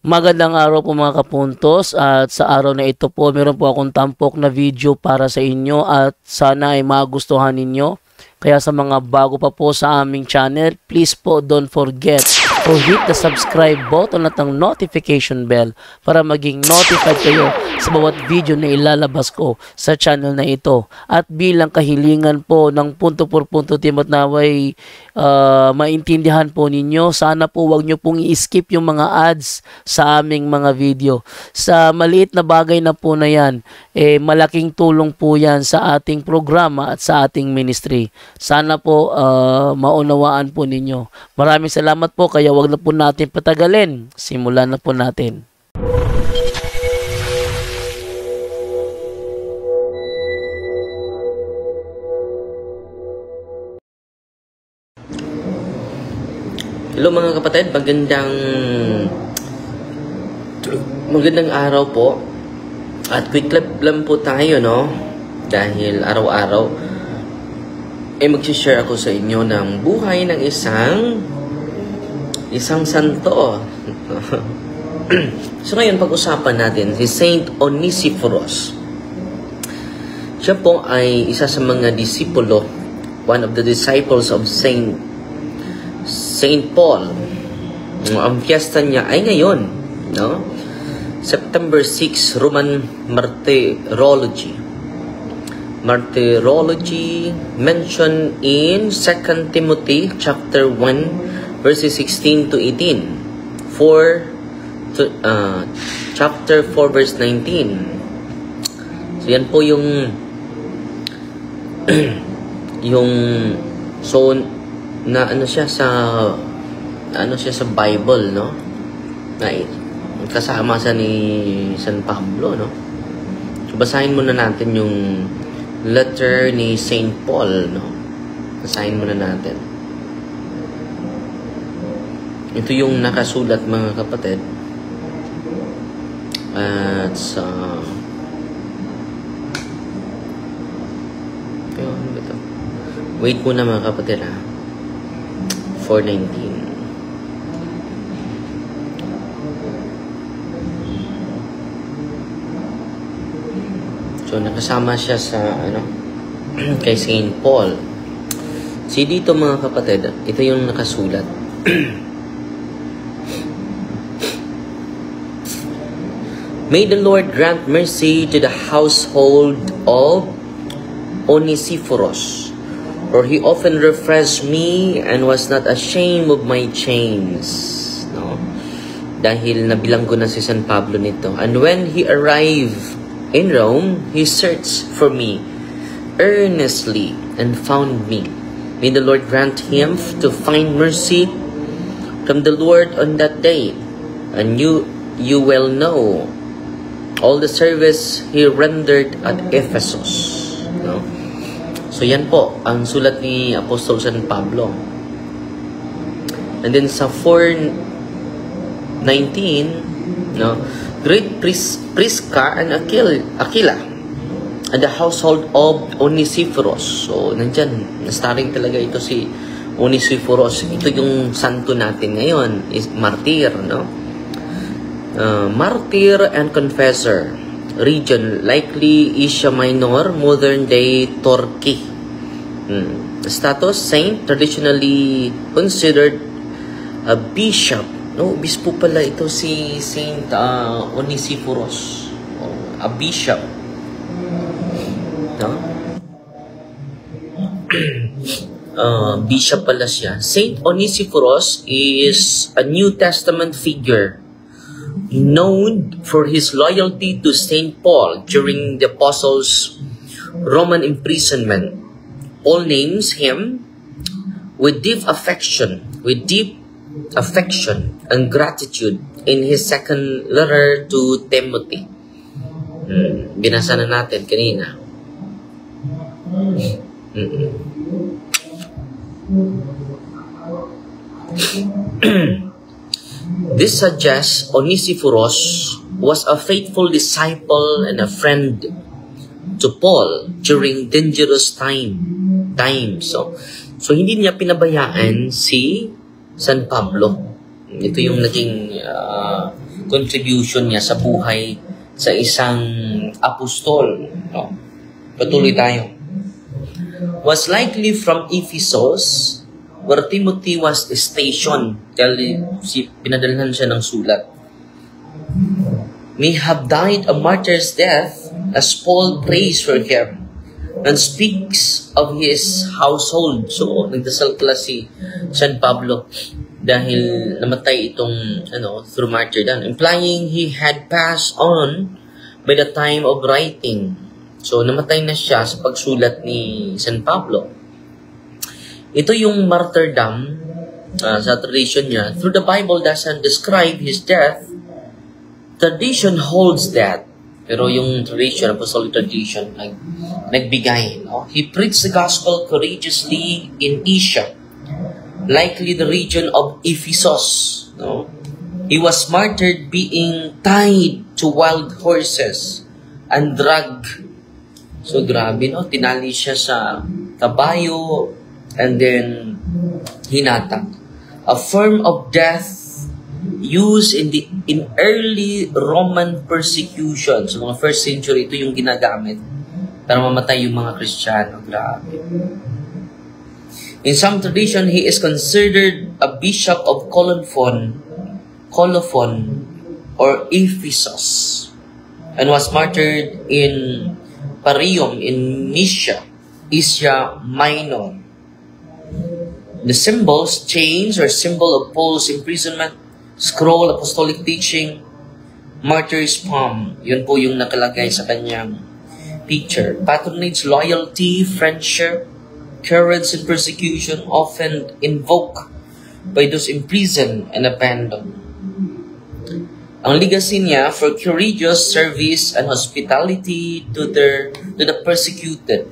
Magandang araw po mga kapuntos, at sa araw na ito po meron po akong tampok na video para sa inyo at sana ay magustuhan ninyo. Kaya sa mga bago pa po sa aming channel, please po don't forget to hit the subscribe button at ang notification bell para maging notified kayo sa bawat video na ilalabas ko sa channel na ito. At bilang kahilingan po ng punto por punto team at naway maintindihan po ninyo, sana po wag nyo pong i-skip yung mga ads sa aming mga video. Sa maliit na bagay na po na yan, malaking tulong po yan sa ating programa at sa ating ministry. Sana po maunawaan po ninyo. Maraming salamat po, kaya wag na po natin patagalin. Simulan na po natin. Hello mga kapatid, magandang araw po. At quick clip lang po tayo, no? Dahil araw-araw mag-share ako sa inyo ng buhay ng isang santo. So ngayon pag-usapan natin si Saint Onesiphorus. Siya po ay isa sa mga disipulo, one of the disciples of Saint Paul. Ang fiesta niya ay ngayon, no? September 6, Roman Martyrology mentioned in 2 Timothy chapter 1 verses 16 to 18, chapter 4 verse 19. So yan po yung so na ano siya sa Bible, no? Na kasama sa ni San Pablo, no? So basahin muna natin yung letter ni Saint Paul, no? Basahin muna natin. Ito yung nakasulat mga kapatid. At sa wait muna mga kapatid, ha? 4:19. So nakasama siya sa kay Saint Paul. Si dito mga kapatid, ito yung nakasulat. May the Lord grant mercy to the household of Onesiphorus, for he often refreshed me and was not ashamed of my chains. No? Dahil nabilang ko na si San Pablo nito. And when he arrived in Rome, he searched for me earnestly and found me. May the Lord grant him to find mercy from the Lord on that day. And you will know all the service he rendered at Ephesus. No? So yan po ang sulat ni Apostol San Pablo. And then sa 4:19, no, great Prisca and Aquila and the household of Onesiphorus. So nandyan, na-starring talaga ito si Onesiphorus. Ito yung santo natin ngayon, is martyr, no? Martyr and confessor. Region, likely Asia Minor, modern day Turkey. Status, saint, traditionally considered a bishop. No, obispo pala ito si Saint Onesiphorus. A bishop. No? Bishop pala siya. Saint Onesiphorus is a New Testament figure known for his loyalty to Saint Paul during the apostles' Roman imprisonment. Paul names him with deep affection and gratitude in his second letter to Timothy. Binasa na natin kanina. This suggests Onesiphorus was a faithful disciple and a friend to Paul during dangerous times. So hindi niya pinabayaan si San Pablo. Ito yung naging contribution niya sa buhay sa isang apostol. No? Patuloy tayo. Was likely from Ephesus, where Timothy was stationed. Pinadalhan siya ng sulat. May have died a martyr's death, as Paul prays for him and speaks of his household. So, nagdasal pala si San Pablo dahil namatay itong through martyrdom, implying he had passed on by the time of writing. So, namatay na siya sa pagsulat ni San Pablo. Ito yung martyrdom sa tradition niya. Through the Bible doesn't describe his death. Tradition holds that. Pero yung tradition, apostolic tradition, nagbigay. No? He preached the gospel courageously in Asia, likely the region of Ephesus. No? He was martyred being tied to wild horses and dragged. So grabe, no? Tinali siya sa kabayo and then hinatak. A form of death used in early Roman persecution. So mga first century, ito yung ginagamit para mamatay yung mga Kristiyano. Grabe. In some tradition, he is considered a bishop of Colophon or Ephesus and was martyred in Parium in Mysia, Asia Minor. The symbols, chains, or symbol of Paul's imprisonment, scroll, apostolic teaching, martyr's palm. Yun po yung nakalagay sa kanyang picture. Patronage, loyalty, friendship, courage in persecution, often invoked by those imprisoned and abandoned. Ang legacy niya for courageous service and hospitality to the persecuted.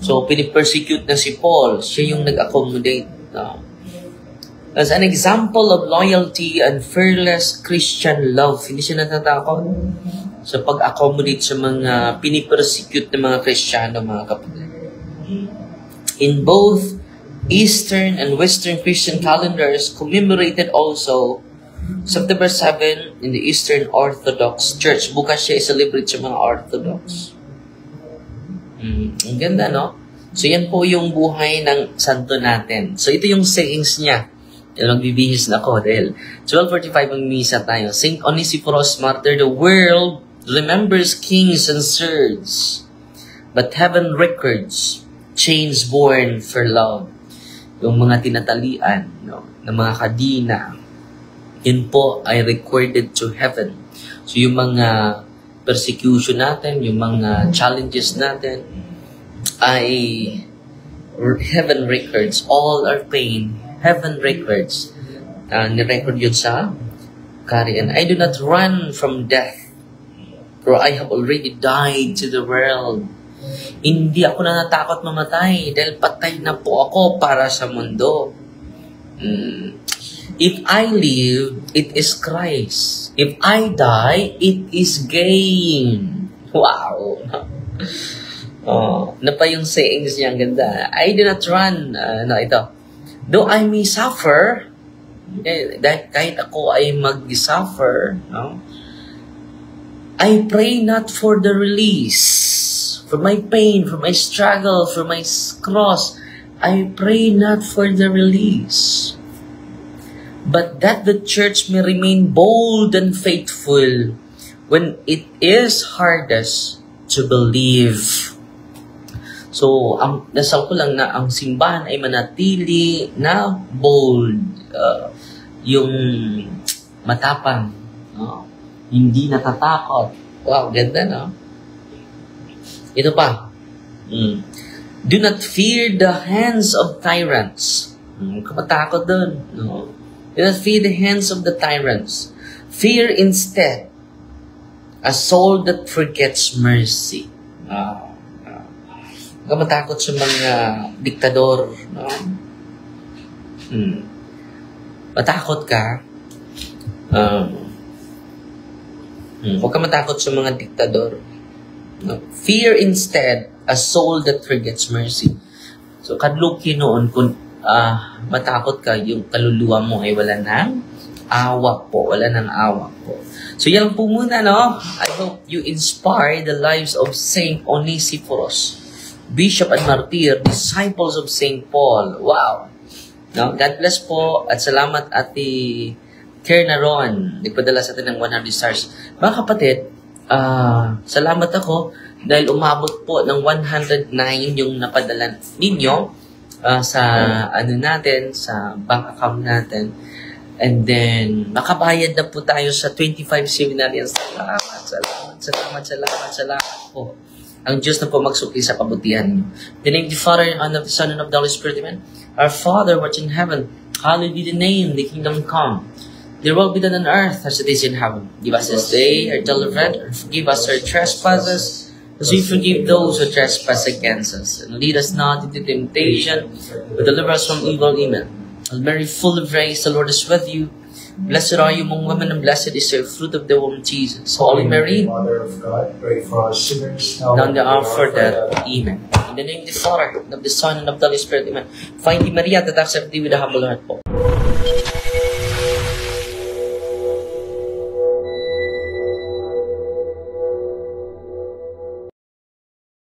So, pinipersecute na si Paul. Siya yung nag-accommodate. No? As an example of loyalty and fearless Christian love, hindi siya natatakot sa pag-accommodate sa mga pinipersecute ng mga Kristiyano, mga kapatid. In both Eastern and Western Christian calendars, commemorated also September 7 in the Eastern Orthodox Church. Bukas siya i-celebrate sa mga Orthodox. Ang ganda, no? So, yan po yung buhay ng santo natin. So, ito yung sayings niya. Magbibihis na ako dahil 12:45 ang misa tayo. Saint Onesiphorus, martyr, the world remembers kings and serfs, but heaven records chains born for love. Yung mga tinatalian, no, ng mga kadina, yun po ay recorded to heaven. So, yung mga persecution natin, yung mga challenges natin, ay heaven records. All our pain, heaven records. Nirecord yun sa Karian. I do not run from death, for I have already died to the world. Hindi ako natakot mamatay dahil patay na po ako para sa mundo. If I live, it is Christ. If I die, it is gain. Wow! Na pa yung sayings niya, ang ganda. I do not run. Ito. Though I may suffer, kahit ako ay mag-suffer, no? I pray not for the release, for my pain, for my struggle, for my cross. I pray not for the release, but that the church may remain bold and faithful when it is hardest to believe. So, ang dasal ko lang na ang simbahan ay manatili na bold, yung matapang, no? Hindi natatakot. Wow, ganda, no? Ito pa. Do not fear the hands of tyrants. Kamatakot dun, no? Do not fear the hands of the tyrants. Fear instead a soul that forgets mercy. Huwag matakot sa mga diktador. No? Matakot ka. Huwag ka matakot sa mga diktador. No? Fear instead a soul that forgets mercy. So, kadluki noon kung matakot ka, yung kaluluwa mo ay wala ng awa po. Wala ng awa po. So yan po muna, no? I hope you inspire the lives of Saint Onesiphorus, Bishop and Martyr, disciples of Saint Paul. Wow! No? God bless po at salamat Ate Kerna Ron. Nagpadala sa atin ng 100 stars. Mga kapatid, salamat ako dahil umabot po ng 109 yung napadala ninyo sa ano natin, sa bank account natin. And then, makabayad na po tayo sa 25 seminarians. Salamat po. Ang Diyos na po magsukli sa kabutihan niyo. In the name of the Father, and of the Son, and of the Holy Spirit, amen. Our Father, which in heaven, hallowed be the name, the kingdom come. Their will be done on earth as it is in heaven. Give us this day our daily bread, and forgive us our trespasses, as we forgive those who trespass against us. And lead us not into temptation, but deliver us from evil. Amen. Hail Mary, full of grace, the Lord is with you. Blessed are you among women, and blessed is the fruit of the womb, Jesus. Holy Mary, Mother of God, pray for us sinners, now and the hour of our death. Amen. In the name of the Father, and of the Son, and of the Holy Spirit. Amen. Find thee, Maria, that accept thee with a humble heart po.